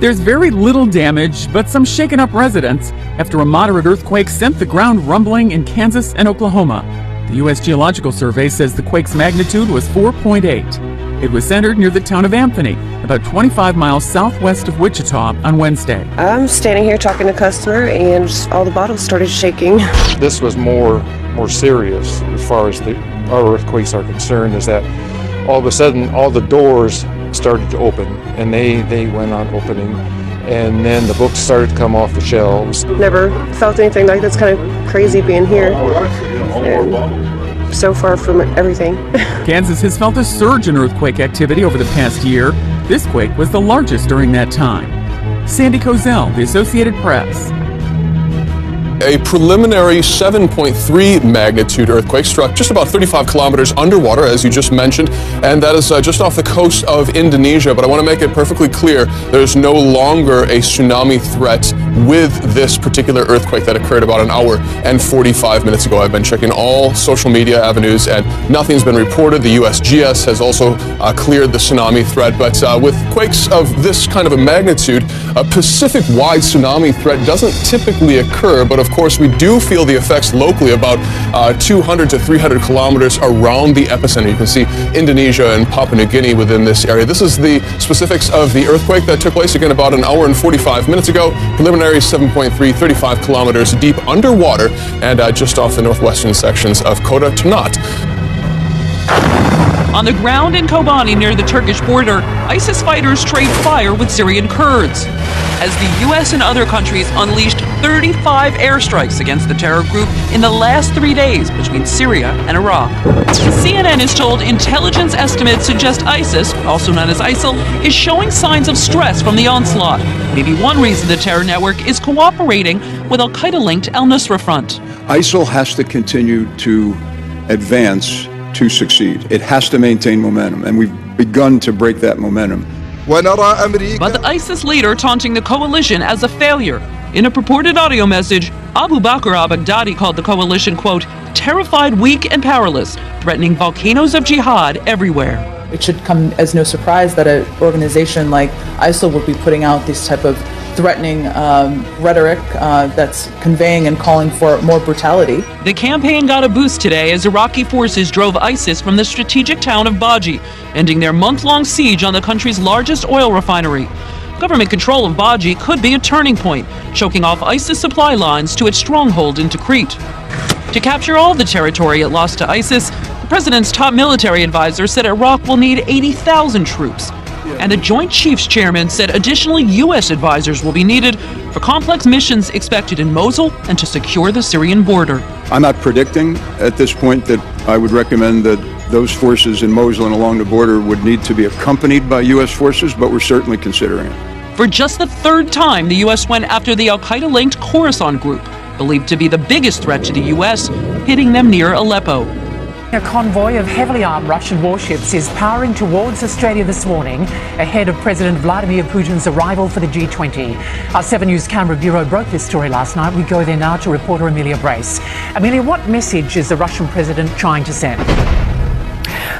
There's very little damage, but some shaken up residents after a moderate earthquake sent the ground rumbling in Kansas and Oklahoma. The U.S. Geological Survey says the quake's magnitude was 4.8. It was centered near the town of Anthony, about 25 miles southwest of Wichita, on Wednesday. I'm standing here talking to a customer and all the bottles started shaking. This was more serious as far as our earthquakes are concerned, is that all of a sudden all the doors started to open, and they went on opening, and then the books started to come off the shelves. Never felt anything like that's kind of crazy being here. And so far from everything. Kansas has felt a surge in earthquake activity over the past year. This quake was the largest during that time. Sandy Kozel, The Associated Press. A preliminary 7.3 magnitude earthquake struck just about 35 kilometers underwater, as you just mentioned, and that is just off the coast of Indonesia. But I want to make it perfectly clear, there's no longer a tsunami threat with this particular earthquake that occurred about an hour and 45 minutes ago. I've been checking all social media avenues, and nothing's been reported. The USGS has also cleared the tsunami threat. But with quakes of this kind of a magnitude, a Pacific-wide tsunami threat doesn't typically occur, but of course, we do feel the effects locally about 200 to 300 kilometers around the epicenter. You can see Indonesia and Papua New Guinea within this area. This is the specifics of the earthquake that took place, again, about an hour and 45 minutes ago. Preliminary 7.3, 35 kilometers deep underwater, and just off the northwestern sections of Kota Ternate. On the ground in Kobani near the Turkish border, ISIS fighters trade fire with Syrian Kurds, as the U.S. and other countries unleashed 35 airstrikes against the terror group in the last 3 days between Syria and Iraq. CNN is told intelligence estimates suggest ISIS, also known as ISIL, is showing signs of stress from the onslaught. Maybe one reason the terror network is cooperating with Al-Qaeda-linked al-Nusra Front. ISIL has to continue to advance to succeed. It has to maintain momentum, and we've begun to break that momentum. But the ISIS leader taunting the coalition as a failure. In a purported audio message, Abu Bakr al-Baghdadi called the coalition, quote, terrified, weak, and powerless, threatening volcanoes of jihad everywhere. It should come as no surprise that an organization like ISIL would be putting out this type of threatening rhetoric that's conveying and calling for more brutality. The campaign got a boost today as Iraqi forces drove ISIS from the strategic town of Baji, ending their month-long siege on the country's largest oil refinery. Government control of Baji could be a turning point, choking off ISIS supply lines to its stronghold in Tikrit. To capture all the territory it lost to ISIS, the president's top military advisor said Iraq will need 80,000 troops. And the Joint Chiefs Chairman said additional U.S. advisors will be needed for complex missions expected in Mosul and to secure the Syrian border. I'm not predicting at this point that I would recommend that those forces in Mosul and along the border would need to be accompanied by U.S. forces, but we're certainly considering it. For just the third time, the U.S. went after the Al-Qaeda-linked Khorasan group, believed to be the biggest threat to the U.S., hitting them near Aleppo. A convoy of heavily armed Russian warships is powering towards Australia this morning ahead of President Vladimir Putin's arrival for the G20. Our 7 News Canberra Bureau broke this story last night. We go there now to reporter Amelia Brace. Amelia, what message is the Russian president trying to send?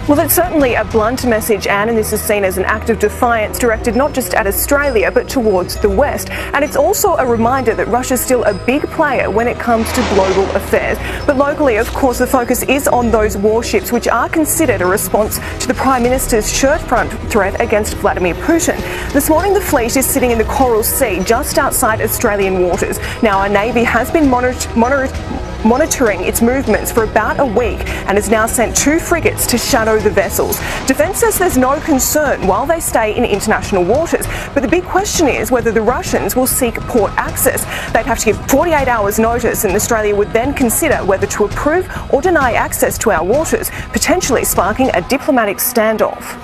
Well, it's certainly a blunt message, Anne, and this is seen as an act of defiance directed not just at Australia but towards the West. And it's also a reminder that Russia's still a big player when it comes to global affairs. But locally, of course, the focus is on those warships, which are considered a response to the Prime Minister's shirt-front threat against Vladimir Putin. This morning, the fleet is sitting in the Coral Sea just outside Australian waters. Now, our Navy has been monitoring its movements for about a week and has now sent 2 frigates to shadow the vessels. Defence says there's no concern while they stay in international waters, but the big question is whether the Russians will seek port access. They'd have to give 48 hours notice, and Australia would then consider whether to approve or deny access to our waters, potentially sparking a diplomatic standoff.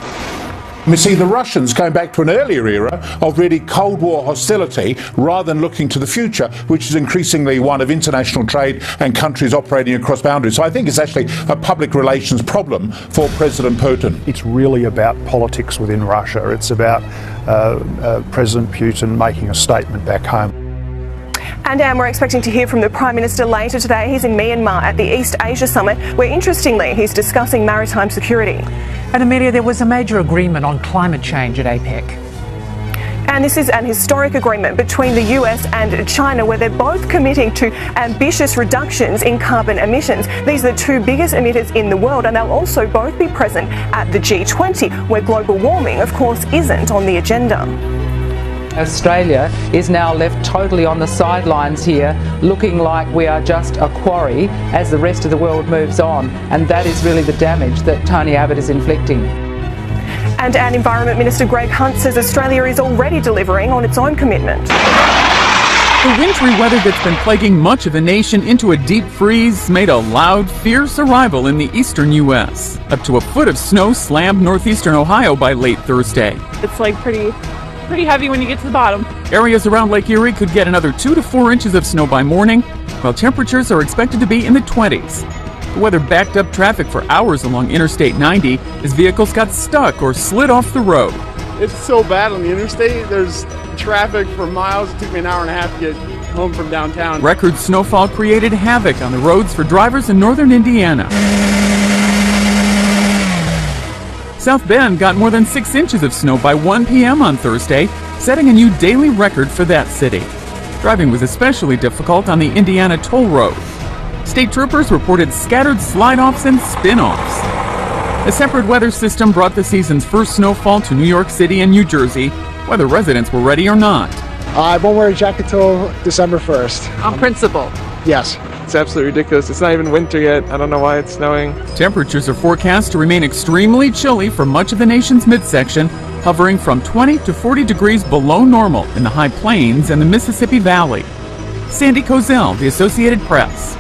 We see the Russians going back to an earlier era of really Cold War hostility rather than looking to the future, which is increasingly one of international trade and countries operating across boundaries. So I think it's actually a public relations problem for President Putin. It's really about politics within Russia. It's about President Putin making a statement back home. And we're expecting to hear from the Prime Minister later today. He's in Myanmar at the East Asia Summit, where interestingly he's discussing maritime security. And Amelia, there was a major agreement on climate change at APEC. And this is an historic agreement between the US and China where they're both committing to ambitious reductions in carbon emissions. These are the two biggest emitters in the world, and they'll also both be present at the G20, where global warming, of course, isn't on the agenda. Australia is now left totally on the sidelines here, looking like we are just a quarry as the rest of the world moves on, and that is really the damage that Tony Abbott is inflicting. And Environment Minister Greg Hunt says Australia is already delivering on its own commitment. The wintry weather that's been plaguing much of the nation into a deep freeze made a loud, fierce arrival in the eastern U.S. Up to a foot of snow slammed northeastern Ohio by late Thursday. It's like pretty heavy when you get to the bottom. Areas around Lake Erie could get another 2 to 4 inches of snow by morning, while temperatures are expected to be in the 20s. The weather backed up traffic for hours along Interstate 90 as vehicles got stuck or slid off the road. It's so bad on the interstate. There's traffic for miles. It took me an hour and a half to get home from downtown. Record snowfall created havoc on the roads for drivers in northern Indiana. South Bend got more than 6 inches of snow by 1 p.m. on Thursday, setting a new daily record for that city. Driving was especially difficult on the Indiana toll road. State troopers reported scattered slide-offs and spin-offs. A separate weather system brought the season's first snowfall to New York City and New Jersey, whether residents were ready or not. I won't wear a jacket till December 1st. On principle? Yes. It's absolutely ridiculous. It's not even winter yet. I don't know why it's snowing. Temperatures are forecast to remain extremely chilly for much of the nation's midsection, hovering from 20 to 40 degrees below normal in the high plains and the Mississippi Valley. Sandy Kozel, The Associated Press.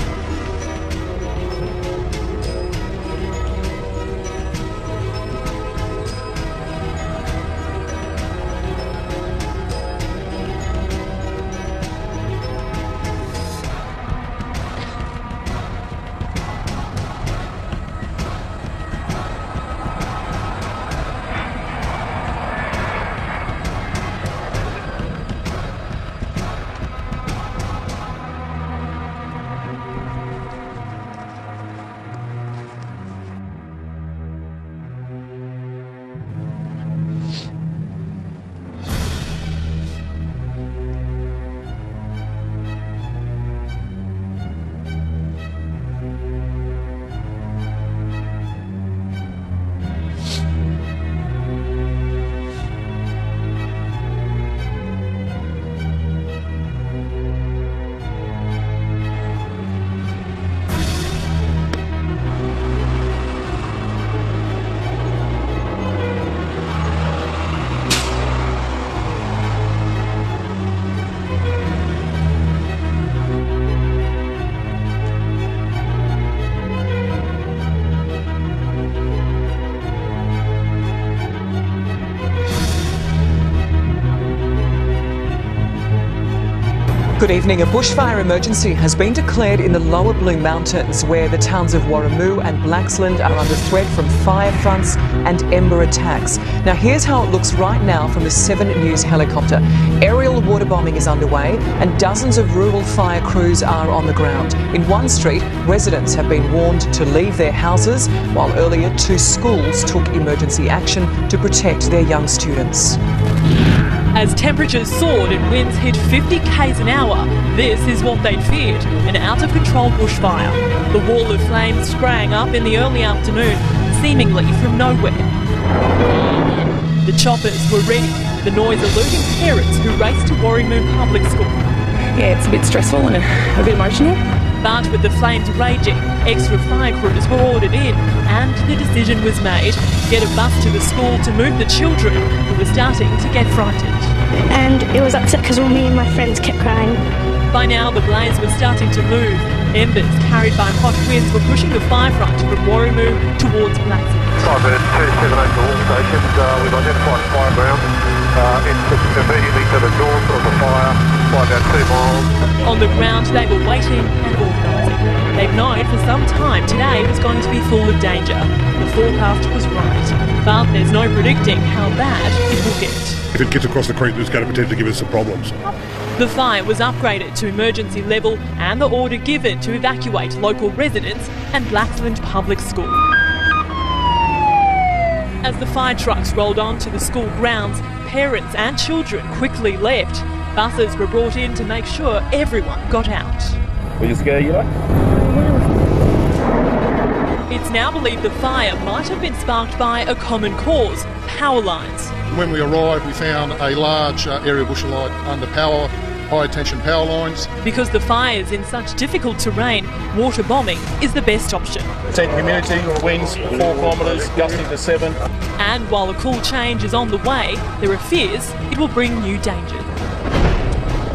Good evening. A bushfire emergency has been declared in the lower Blue Mountains, where the towns of Warramoo and Blaxland are under threat from fire fronts and ember attacks. Now, here's how it looks right now from the 7 News helicopter. Aerial water bombing is underway and dozens of rural fire crews are on the ground. In one street, residents have been warned to leave their houses, while earlier 2 schools took emergency action to protect their young students. As temperatures soared and winds hit 50 k's an hour, this is what they'd feared, an out-of-control bushfire. The wall of flames sprang up in the early afternoon, seemingly from nowhere. The choppers were ready, the noise eluding parents who raced to Warramoo Public School. Yeah, it's a bit stressful and a bit emotional. But with the flames raging, extra fire crews were ordered in and the decision was made to get a bus to the school to move the children who were starting to get frightened. And it was upset because all me and my friends kept crying. By now the blaze was starting to move. Embers carried by hot winds were pushing the fire front from Warramoo towards Blaxland. 5 minutes 278 to all stations. We've identified fire ground. It's immediately to the north of the fire by about 2 miles. On the ground they were waiting and organising. They've known for some time today was going to be full of danger. The forecast was right. But there's no predicting how bad it will get. If it gets across the creek, it's going to potentially give us some problems. The fire was upgraded to emergency level and the order given to evacuate local residents and Blaxland Public School. As the fire trucks rolled onto the school grounds, parents and children quickly left. Buses were brought in to make sure everyone got out. Were you scared, you like? It's now believed the fire might have been sparked by a common cause: power lines. When we arrived, we found a large area of bush light under high tension power lines. Because the fire's in such difficult terrain, water bombing is the best option. Percent humidity or winds 4 kilometres, gusting to 7. And while a cool change is on the way, there are fears it will bring new dangers.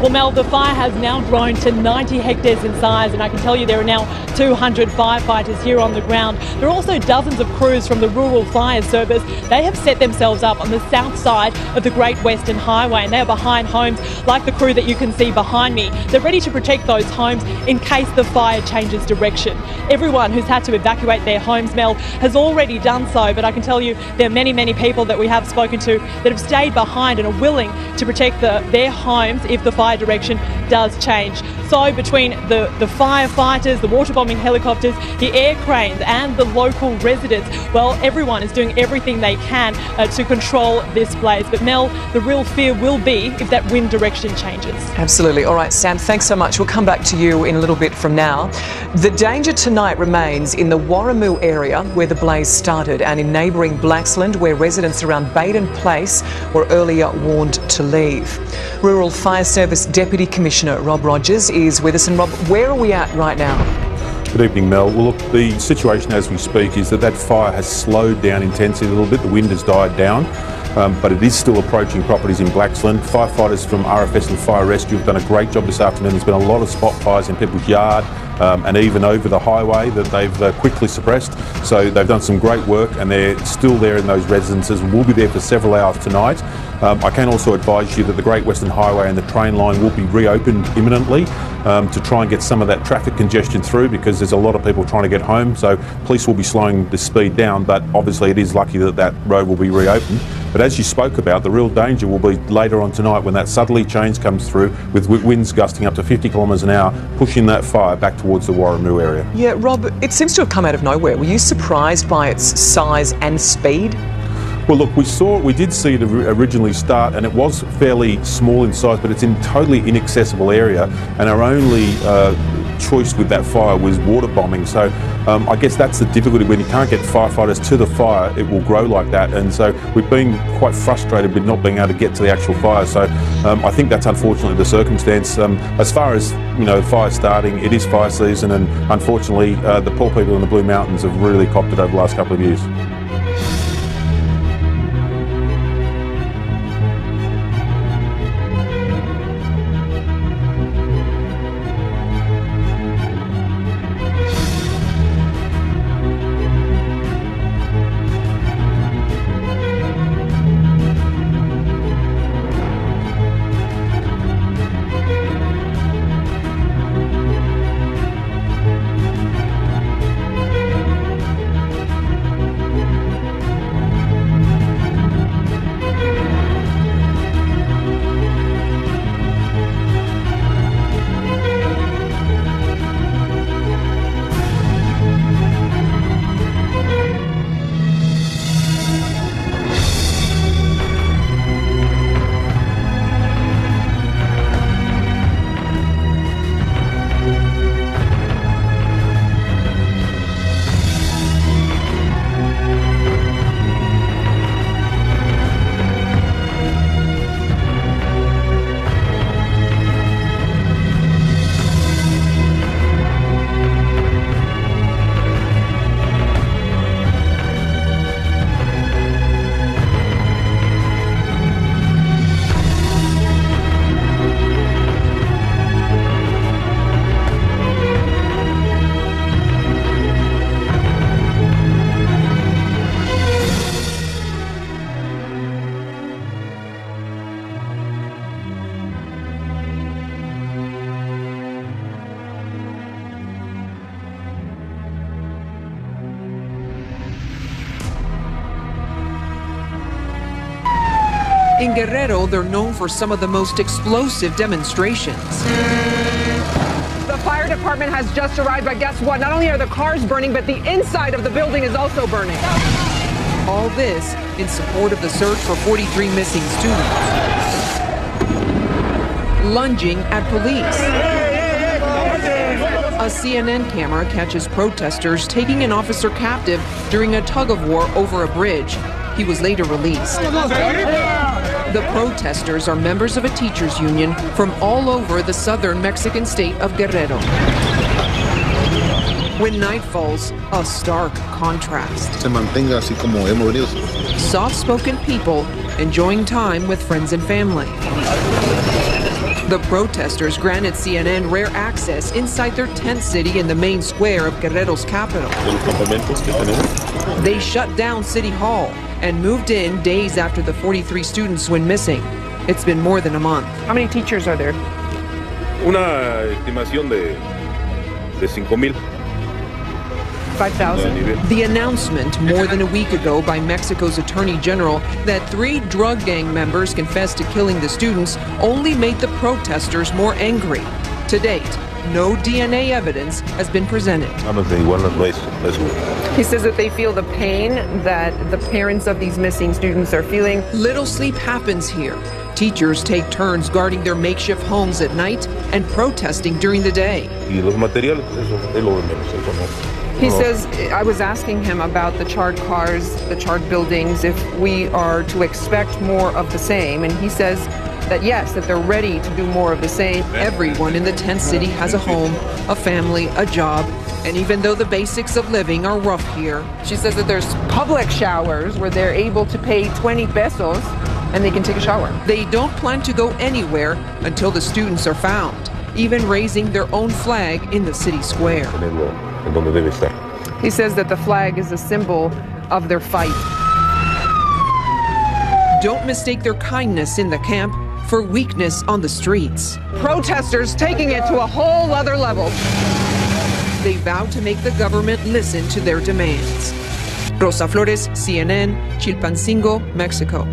Well, Mel, the fire has now grown to 90 hectares in size, and I can tell you there are now 200 firefighters here on the ground. There are also dozens of crews from the Rural Fire Service. They have set themselves up on the south side of the Great Western Highway, and they are behind homes like the crew that you can see behind me. They're ready to protect those homes in case the fire changes direction. Everyone who's had to evacuate their homes, Mel, has already done so, but I can tell you there are many, many people that we have spoken to that have stayed behind and are willing to protect their homes if the fire direction does change. So between the firefighters, the water bombing helicopters, the air cranes and the local residents, well, everyone is doing everything they can to control this blaze. But Mel, the real fear will be if that wind direction changes. Absolutely. All right, Sam, thanks so much. We'll come back to you in a little bit from now. The danger tonight remains in the Warramoo area where the blaze started and in neighbouring Blaxland where residents around Baden Place were earlier warned to leave. Rural Fire Service Deputy Commissioner Rob Rogers is with us. And Rob, where are we at right now? Good evening, Mel. Well, look, the situation as we speak is that fire has slowed down intensity a little bit. The wind has died down, but it is still approaching properties in Blaxland. Firefighters from RFS and Fire Rescue have done a great job this afternoon. There's been a lot of spot fires in people's yard and even over the highway that they've quickly suppressed. So they've done some great work and they're still there in those residences and will be there for several hours tonight. I can also advise you that the Great Western Highway and the train line will be reopened imminently to try and get some of that traffic congestion through because there's a lot of people trying to get home. So police will be slowing the speed down, but obviously it is lucky that that road will be reopened. But as you spoke about, the real danger will be later on tonight when that southerly change comes through with winds gusting up to 50 kilometres an hour, pushing that fire back towards the Warramoo area. Yeah, Rob, it seems to have come out of nowhere. Were you surprised by its size and speed? Well, look, we did see it originally start, and it was fairly small in size, but it's in totally inaccessible area, and our only choice with that fire was water bombing. So I guess that's the difficulty when you can't get firefighters to the fire, it will grow like that, and so we've been quite frustrated with not being able to get to the actual fire. So I think that's unfortunately the circumstance. As far as the fire starting, it is fire season, and unfortunately the poor people in the Blue Mountains have really copped it over the last couple of years. In Guerrero, they're known for some of the most explosive demonstrations. The fire department has just arrived, but guess what? Not only are the cars burning, but the inside of the building is also burning. All this in support of the search for 43 missing students. Lunging at police. A CNN camera catches protesters taking an officer captive during a tug-of-war over a bridge. He was later released. The protesters are members of a teachers' union from all over the southern Mexican state of Guerrero. When night falls, a stark contrast. Se mantenga así como hemos venido. Soft-spoken people enjoying time with friends and family. The protesters granted CNN rare access inside their tent city in the main square of Guerrero's capital. They shut down City Hall and moved in days after the 43 students went missing. It's been more than a month. How many teachers are there? Una estimación de 5,000. 5,000. The announcement more than a week ago by Mexico's Attorney General that 3 drug gang members confessed to killing the students only made the protesters more angry. To date, no DNA evidence has been presented. He says that they feel the pain that the parents of these missing students are feeling. Little sleep happens here. Teachers take turns guarding their makeshift homes at night and protesting during the day. He says, I was asking him about the charred cars, the charred buildings, if we are to expect more of the same. And he says that yes, that they're ready to do more of the same. Everyone in the tent city has a home, a family, a job. And even though the basics of living are rough here, she says that there's public showers where they're able to pay 20 pesos and they can take a shower. They don't plan to go anywhere until the students are found, even raising their own flag in the city square. He says that the flag is a symbol of their fight. Don't mistake their kindness in the camp for weakness on the streets. Protesters taking it to a whole other level. They vow to make the government listen to their demands. Rosa Flores, CNN, Chilpancingo, Mexico.